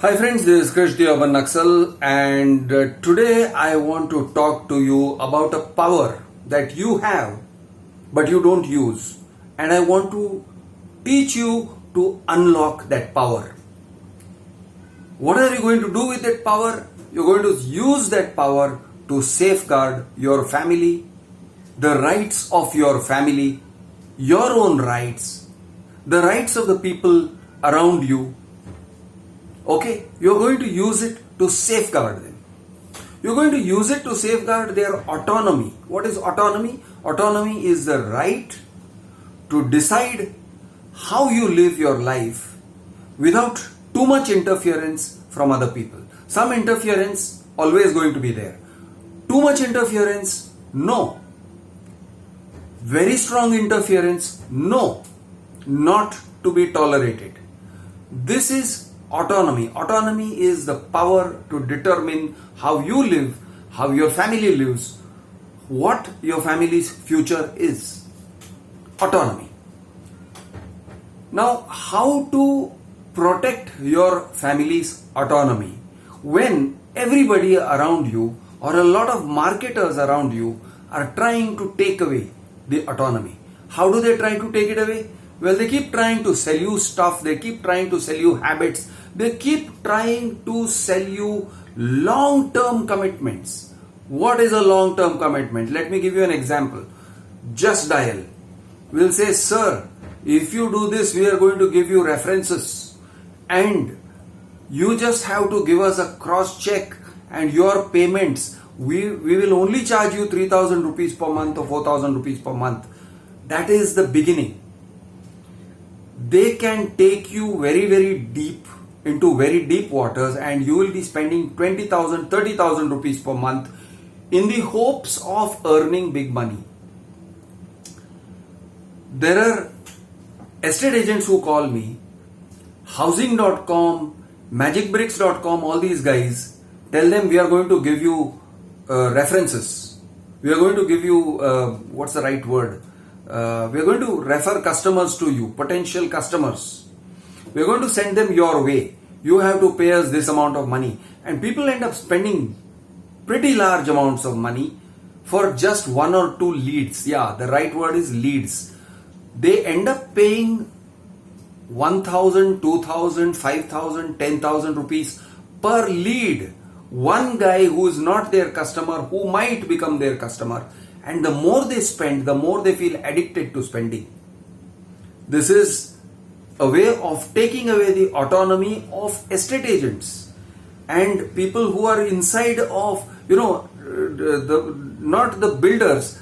Hi friends, this is Krish the Urban Naxal, and today I want to talk to you about a power that you have but you don't use, and I want to teach you to unlock that power. What are you going to do with that power? You're going to use that power to safeguard your family, the rights of your family, your own rights, the rights of the people around you. Okay, you're going to use it to safeguard them. You're going to use it to safeguard their autonomy. What is autonomy? Autonomy is the right to decide how you live your life without too much interference from other people. Some interference always going to be there. Too much interference? No. Very strong interference? No. Not to be tolerated. This is autonomy. Autonomy is the power to determine how you live, how your family lives, what your family's future is. Autonomy. Now, how to protect your family's autonomy when everybody around you or a lot of marketers around you are trying to take away the autonomy? How do they try to take it away? Well, they keep trying to sell you stuff, they keep trying to sell you habits, they keep trying to sell you long-term commitments. What is a long-term commitment? Let me give you an example. Just Dial will say, sir, if you do this, we are going to give you references and you just have to give us a cross check and your payments, we will only charge you 3,000 rupees per month or 4,000 rupees per month. That is the beginning. They can take you very, very deep into very deep waters and you will be spending 20,000, 30,000 rupees per month in the hopes of earning big money. There are estate agents who call me, housing.com, magicbricks.com, all these guys, tell them we are going to give you references. We are going to give you, what's the right word? We are going to refer customers to you, potential customers. We are going to send them your way. You have to pay us this amount of money. And people end up spending pretty large amounts of money for just one or two leads. Yeah, the right word is leads. They end up paying 1,000, 2,000, 5,000, 10,000 rupees per lead. One guy who is not their customer, who might become their customer. And the more they spend, the more they feel addicted to spending. This is a way of taking away the autonomy of estate agents and people who are inside of, not the builders,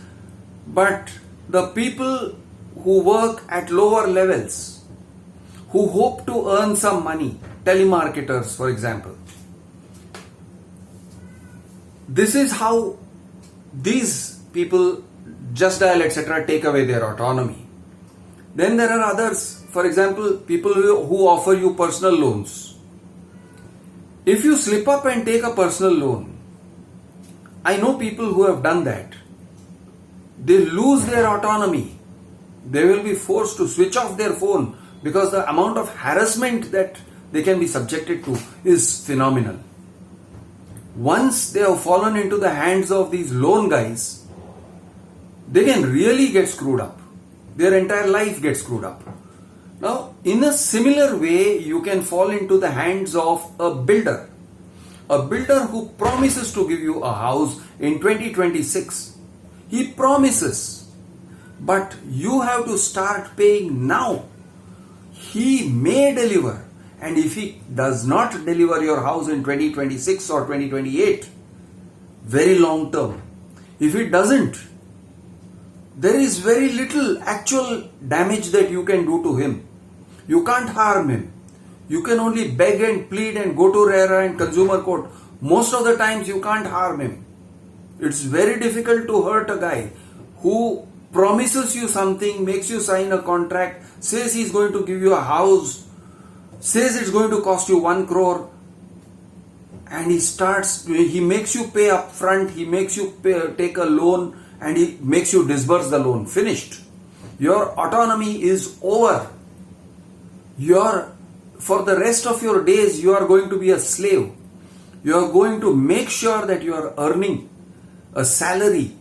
but the people who work at lower levels, who hope to earn some money, telemarketers, for example. This is how these people, Just Dial, etc., take away their autonomy. Then there are others, for example, people who offer you personal loans. If you slip up and take a personal loan, I know people who have done that. They lose their autonomy. They will be forced to switch off their phone because the amount of harassment that they can be subjected to is phenomenal. Once they have fallen into the hands of these loan guys, they can really get screwed up. Their entire life gets screwed up. Now, in a similar way, you can fall into the hands of a builder. A builder who promises to give you a house in 2026. He promises, but you have to start paying now. He may deliver, and if he does not deliver your house in 2026 or 2028, very long term, if he doesn't, there is very little actual damage that you can do to him. You can't harm him. You can only beg and plead and go to RERA and consumer court. Most of the times you can't harm him. It's very difficult to hurt a guy who promises you something, makes you sign a contract, says he's going to give you a house, says it's going to cost you 1 crore, and he makes you pay up front, he makes you take a loan, and he makes you disburse the loan. Finished. Your autonomy is over. Your for the rest of your days, you are going to be a slave. You are going to make sure that you are earning a salary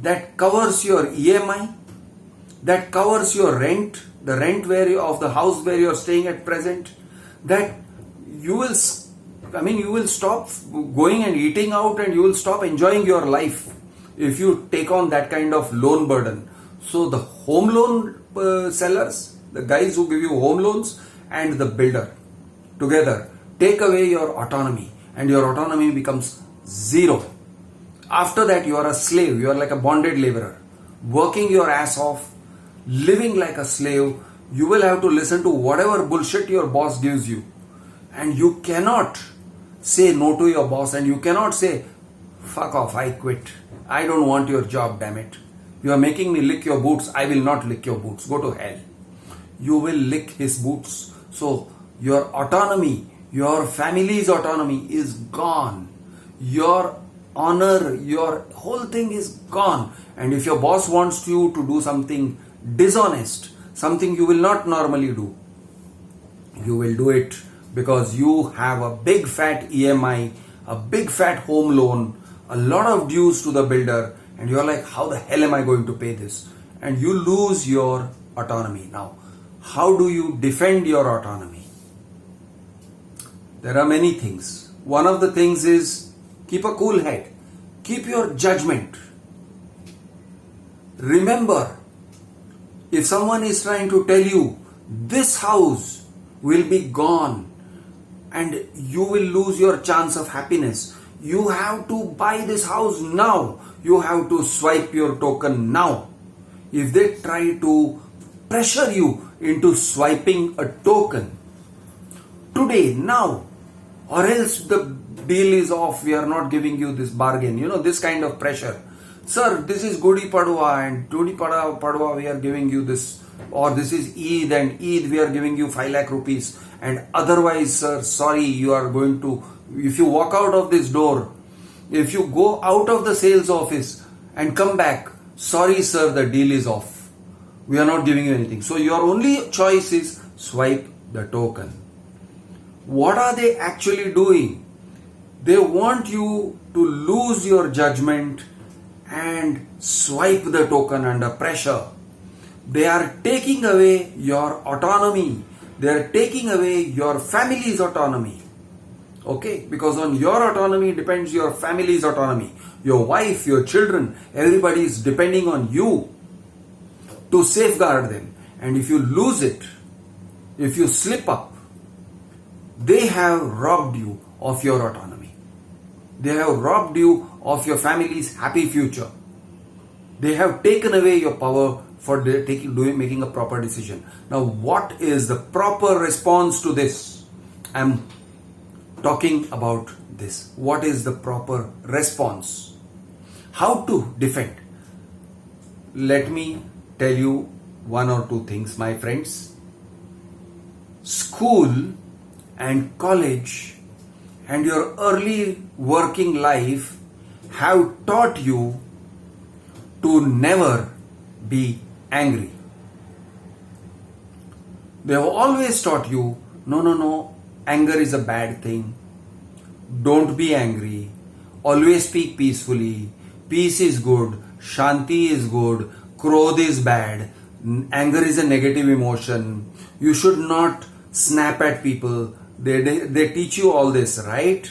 that covers your EMI, that covers your rent, the rent of the house where you are staying at present, that you will stop going and eating out, and you will stop enjoying your life if you take on that kind of loan burden. So the home loan sellers, the guys who give you home loans, and the builder together take away your autonomy, and your autonomy becomes zero. After that, you are a slave. You are like a bonded laborer, working your ass off, living like a slave. You will have to listen to whatever bullshit your boss gives you, and you cannot say no to your boss, and you cannot say, fuck off, I quit, I don't want your job, damn it, you are making me lick your boots, I will not lick your boots, go to hell. You will lick his boots. So your autonomy, your family's autonomy is gone. Your honor, your whole thing is gone. And if your boss wants you to do something dishonest, something you will not normally do, you will do it because you have a big fat EMI, a big fat home loan, a lot of dues to the builder, and you're like, how the hell am I going to pay this? And you lose your autonomy. Now, how do you defend your autonomy? There are many things. One of the things is keep a cool head. Keep your judgment. Remember, if someone is trying to tell you this house will be gone and you will lose your chance of happiness, you have to buy this house now. You have to swipe your token now. If they try to pressure you into swiping a token today, now, or else the deal is off, we are not giving you this bargain, this kind of pressure. Sir, this is Gudi Padwa, and Gudi Padwa we are giving you this, or this is Eid, and Eid we are giving you 5 lakh rupees, and otherwise, sir, sorry, you are going to, if you walk out of this door, if you go out of the sales office and come back, sorry sir, the deal is off, we are not giving you anything. So your only choice is swipe the token. What are they actually doing? They want you to lose your judgment and swipe the token under pressure. They are taking away your autonomy. They are taking away your family's autonomy. Okay? Because on your autonomy depends your family's autonomy. Your wife, your children, everybody is depending on you to safeguard them. And if you lose it, if you slip up, they have robbed you of your autonomy. They have robbed you of your family's happy future. They have taken away your power for making a proper decision. Now, what is the proper response to this? I'm talking about this. What is the proper response? How to defend? Let me tell you one or two things, my friends. School and college and your early working life have taught you to never be angry. They have always taught you, no, anger is a bad thing. Don't be angry. Always speak peacefully. Peace is good. Shanti is good. Krodh is bad. Anger is a negative emotion. You should not snap at people. They teach you all this, right?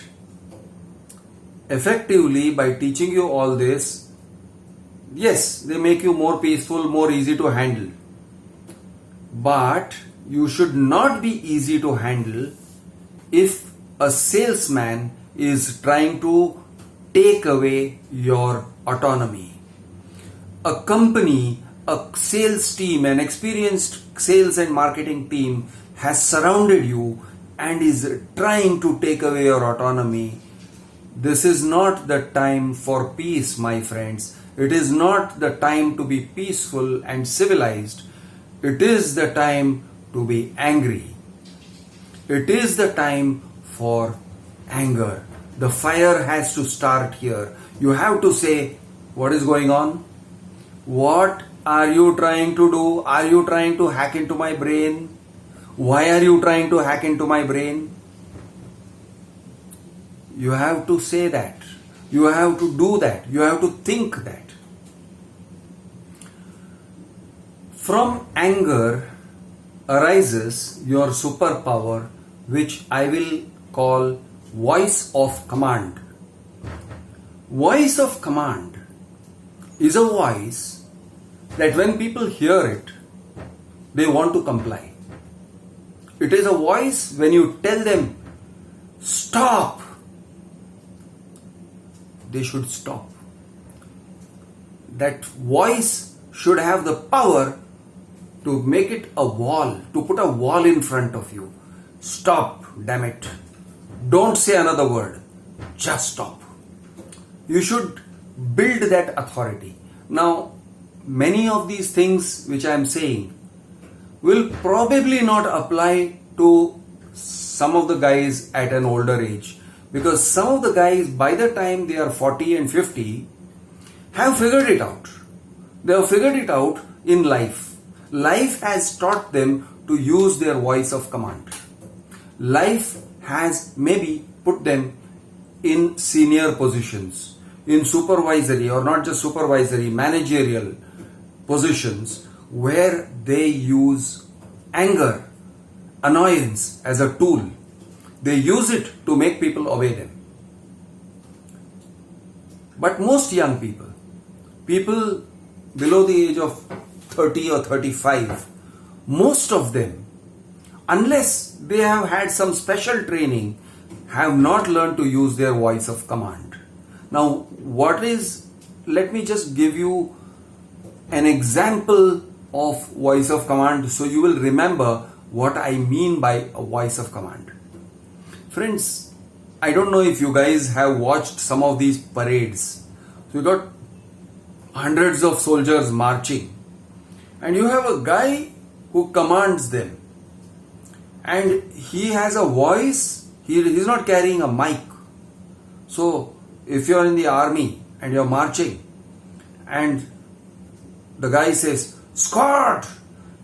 Effectively, by teaching you all this, yes, they make you more peaceful, more easy to handle. But you should not be easy to handle if a salesman is trying to take away your autonomy. A company, a sales team, an experienced sales and marketing team has surrounded you and is trying to take away your autonomy. This is not the time for peace, my friends. It is not the time to be peaceful and civilized. It is the time to be angry. It is the time for anger. The fire has to start here. You have to say, what is going on? What are you trying to do? Are you trying to hack into my brain? Why are you trying to hack into my brain? You have to say that. You have to do that. You have to think that. From anger arises your superpower, which I will call voice of command. Voice of command is a voice that when people hear it, they want to comply. It is a voice when you tell them, stop, they should stop. That voice should have the power to make it a wall, to put a wall in front of you. Stop, damn it. Don't say another word. Just stop. You should build that authority. Now, many of these things which I am saying will probably not apply to some of the guys at an older age, because some of the guys, by the time they are 40 and 50, have figured it out. They have figured it out in life. Life has taught them to use their voice of command. Life has maybe put them in senior positions, in supervisory, or not just supervisory, managerial positions, where they use anger, annoyance as a tool. They use it to make people obey them. But most young people below the age of 30 or 35, most of them, unless they have had some special training, have not learned to use their voice of command. Now, let me just give you an example of voice of command so you will remember what I mean by a voice of command. Friends, I don't know if you guys have watched some of these parades. So you got hundreds of soldiers marching, and you have a guy who commands them, and he has a voice. He's not carrying a mic. So if you're in the army and you're marching and the guy says, "Squad,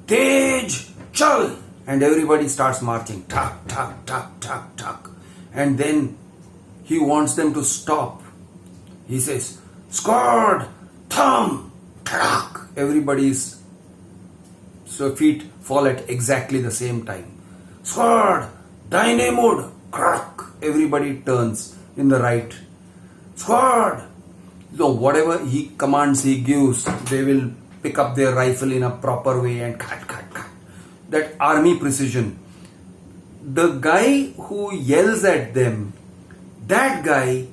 Tej, Chal," and everybody starts marching, tuck, tuck, tuck, tuck, tuck, and then he wants them to stop. He says, "Squad, thumb, tuck." Everybody's feet fall at exactly the same time. "Squad, dynamod, crack." Everybody turns in the right. "Squad." So whatever he commands he gives, they will pick up their rifle in a proper way and cut. That army precision. The guy who yells at them, that guy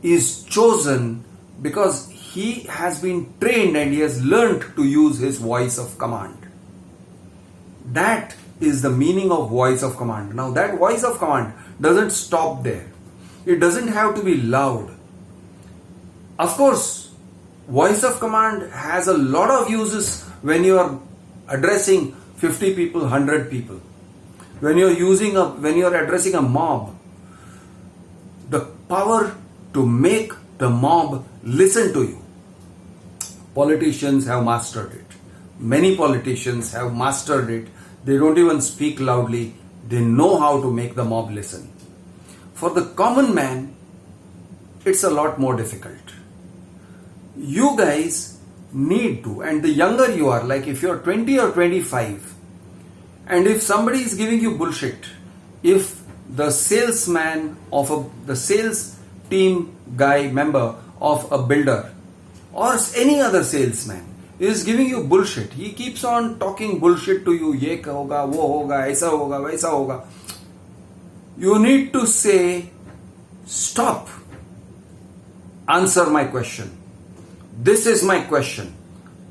is chosen because he has been trained and he has learned to use his voice of command. That is the meaning of voice of command. Now that voice of command doesn't stop there. It doesn't have to be loud. Of course, voice of command has a lot of uses when you are addressing 50 people, 100 people. When you're addressing a mob, the power to make the mob listen to you. Politicians have mastered it. Many politicians have mastered it. They don't even speak loudly. They know how to make the mob listen. For the common man, it's a lot more difficult. You guys need to, and the younger you are, like if you're 20 or 25, and if somebody is giving you bullshit, if the salesman the sales team guy member of a builder or any other salesman is giving you bullshit, he keeps on talking bullshit to you, ye hoga, wo hoga, aisa hoga, vaisa hoga, you need to say, "Stop, answer my question. This is my question,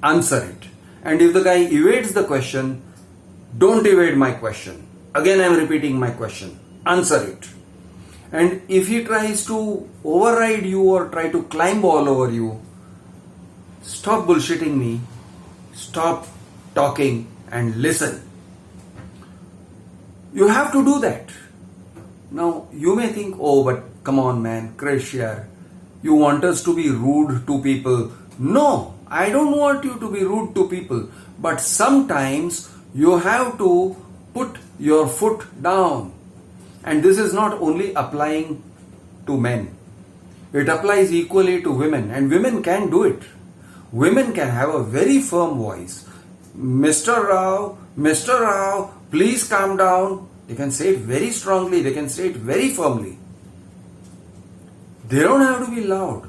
answer it." And if the guy evades the question, "Don't evade my question. Again, I am repeating my question. Answer it." And if he tries to override you or try to climb all over you, "Stop bullshitting me. Stop talking and listen." You have to do that. Now, you may think, "Oh, but come on, man, Krish here. You want us to be rude to people." No, I don't want you to be rude to people. But sometimes you have to put your foot down. And this is not only applying to men. It applies equally to women, and women can do it. Women can have a very firm voice. Mr. Rao, please calm down. They can say it very strongly, they can say it very firmly. They don't have to be loud.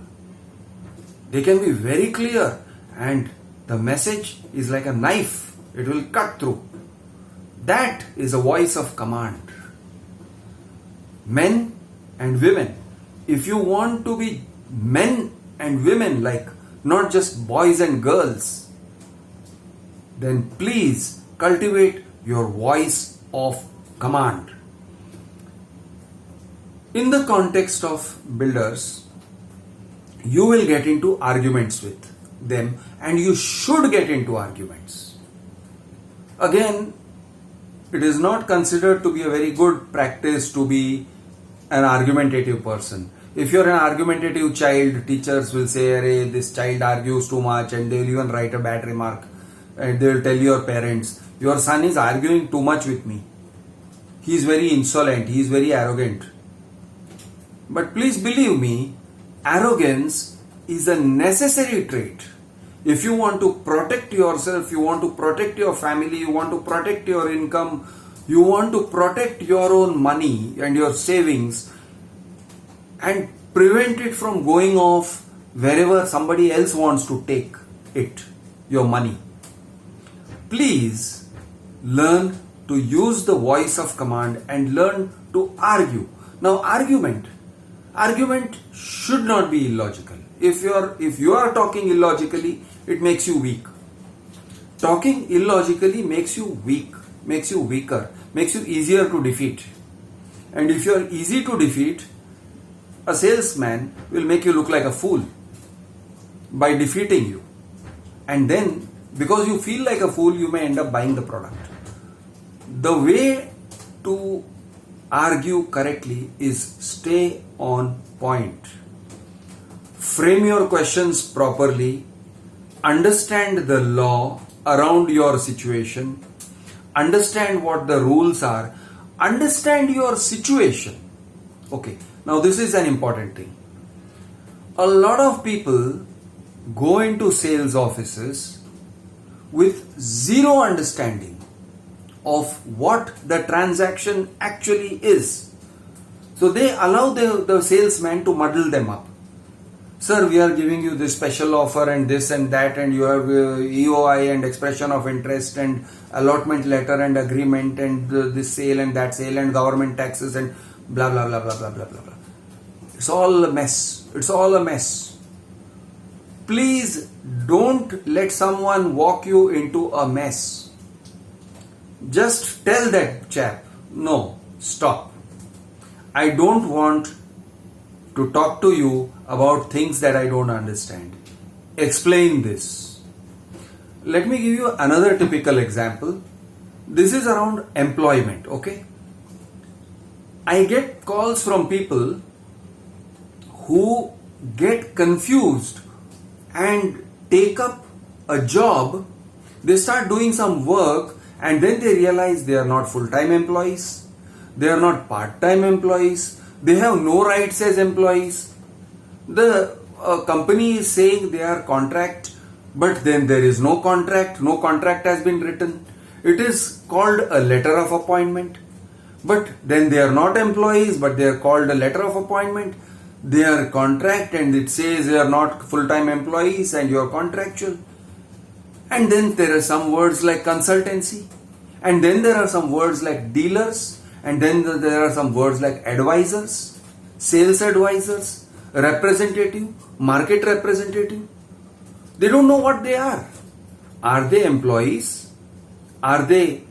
They can be very clear, and the message is like a knife. It will cut through. That is a voice of command. Men and women, if you want to be men and women, like not just boys and girls, then please cultivate your voice of command. In the context of builders, you will get into arguments with them, and you should get into arguments. Again, it is not considered to be a very good practice to be an argumentative person. If you're an argumentative child, teachers will say, "Arey, this child argues too much," and they will even write a bad remark. And they will tell your parents, "Your son is arguing too much with me. He is very insolent, he is very arrogant." But please believe me, arrogance is a necessary trait. If you want to protect yourself, you want to protect your family, you want to protect your income, you want to protect your own money and your savings, and prevent it from going off wherever somebody else wants to take it, your money. Please learn to use the voice of command and learn to argue. Now, argument should not be illogical. If you are talking illogically, it makes you weak. Talking illogically makes you weak, makes you weaker, makes you easier to defeat. And if you are easy to defeat, a salesman will make you look like a fool by defeating you. And then, because you feel like a fool, you may end up buying the product. The way to argue correctly is stay on point. Frame your questions properly. Understand the law around your situation. Understand what the rules are. Understand your situation. Okay, now this is an important thing. A lot of people go into sales offices with zero understanding of what the transaction actually is. So they allow the salesman to muddle them up. "Sir, we are giving you this special offer and this and that, and you have EOI and expression of interest and allotment letter and agreement and this sale and that sale and government taxes and blah blah blah blah blah blah blah blah." It's all a mess. It's all a mess. Please don't let someone walk you into a mess. Just tell that chap, "No, stop. I don't want to talk to you about things that I don't understand. Explain this." Let me give you another typical example. This is around employment, okay? I get calls from people who get confused and take up a job. They start doing some work and then they realize they are not full-time employees. They are not part-time employees. They have no rights as employees. The company is saying they are contract, but then there is no contract. No contract has been written. It is called a letter of appointment. But then they are not employees, but they are called a letter of appointment. They are contract and it says they are not full-time employees and you are contractual. And then there are some words like consultancy. And then there are some words like dealers. And then there are some words like advisors, sales advisors, representative, market representative. They don't know what they are. Are they employees? Are they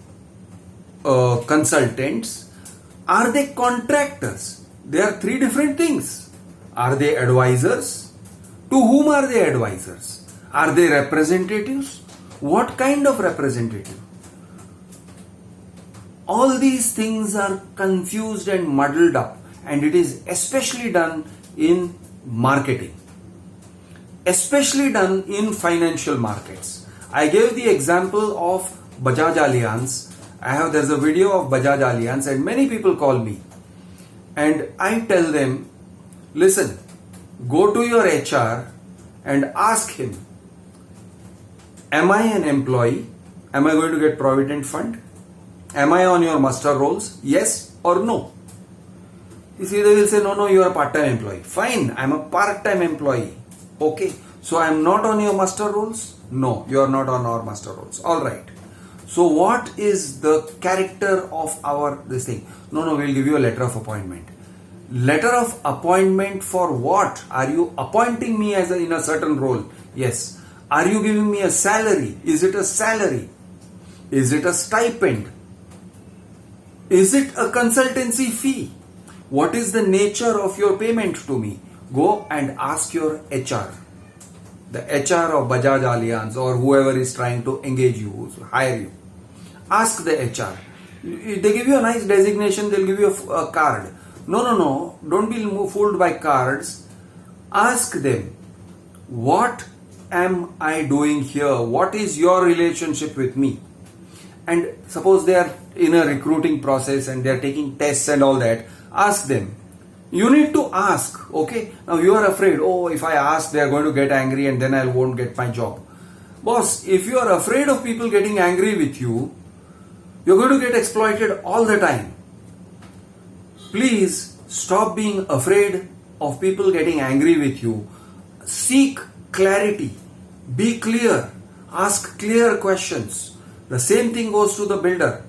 consultants? Are they contractors? They are three different things. Are they advisors? To whom are they advisors? Are they representatives? What kind of representative? All these things are confused and muddled up, and it is especially done in marketing, especially done in financial markets. I gave the example of Bajaj Allianz There's a video of Bajaj Allianz, and many people call me. And I tell them, listen, go to your HR and ask him, am I an employee? Am I going to get Provident Fund? Am I on your muster rolls? Yes or no? You see, they will say, no, you are a part-time employee. Fine, I'm a part-time employee. Okay, so I'm not on your muster rolls? No, you are not on our muster rolls. All right. So what is the character of this thing? No, we'll give you a letter of appointment. Letter of appointment for what? Are you appointing me in a certain role? Yes. Are you giving me a salary? Is it a salary? Is it a stipend? Is it a consultancy fee? What is the nature of your payment to me? Go and ask your HR. The HR of Bajaj Allianz or whoever is trying to engage you, hire you. Ask the HR. They give you a nice designation, they'll give you a card. No. Don't be fooled by cards. Ask them, what am I doing here? What is your relationship with me? And suppose they are in a recruiting process and they are taking tests and all that. Ask them. You need to ask, okay? Now you are afraid, if I ask, they are going to get angry and then I won't get my job. Boss, if you are afraid of people getting angry with you, you're going to get exploited all the time. Please stop being afraid of people getting angry with you. Seek clarity. Be clear. Ask clear questions. The same thing goes to the builder.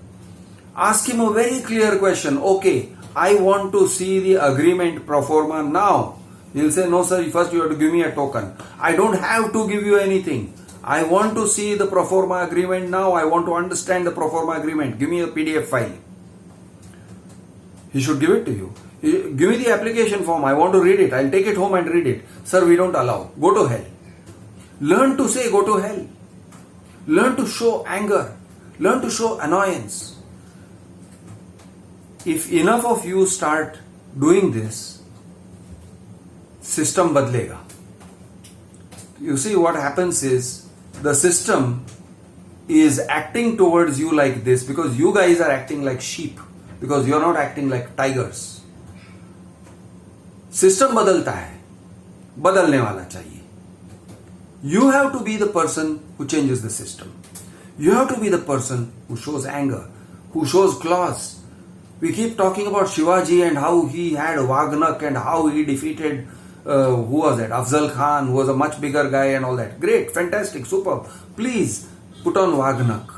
Ask him a very clear question. Okay, I want to see the agreement pro forma now. He'll say, no sir, first you have to give me a token. I don't have to give you anything. I want to see the pro forma agreement now. I want to understand the pro forma agreement. Give me a PDF file. He should give it to you. Give me the application form. I want to read it. I'll take it home and read it. Sir, we don't allow. Go to hell. Learn to say go to hell. Learn to show anger. Learn to show annoyance. If enough of you start doing this, system badlega. You see, what happens is the system is acting towards you like this because you guys are acting like sheep, because you're not acting like tigers. System badalta hai, badalne wala chahiye. You have to be the person who changes the system. You have to be the person who shows anger, who shows claws. We keep talking about Shivaji and how he had Wagnak and how he defeated, who was that? Afzal Khan, who was a much bigger guy and all that. Great, fantastic, superb. Please put on Wagnak.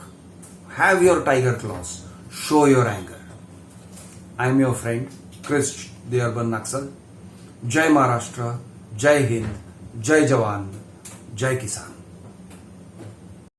Have your tiger claws. Show your anger. I am your friend, Krish, the Urban Naxal. Jai Maharashtra, Jai Hind, Jai Jawan, Jai Kisan.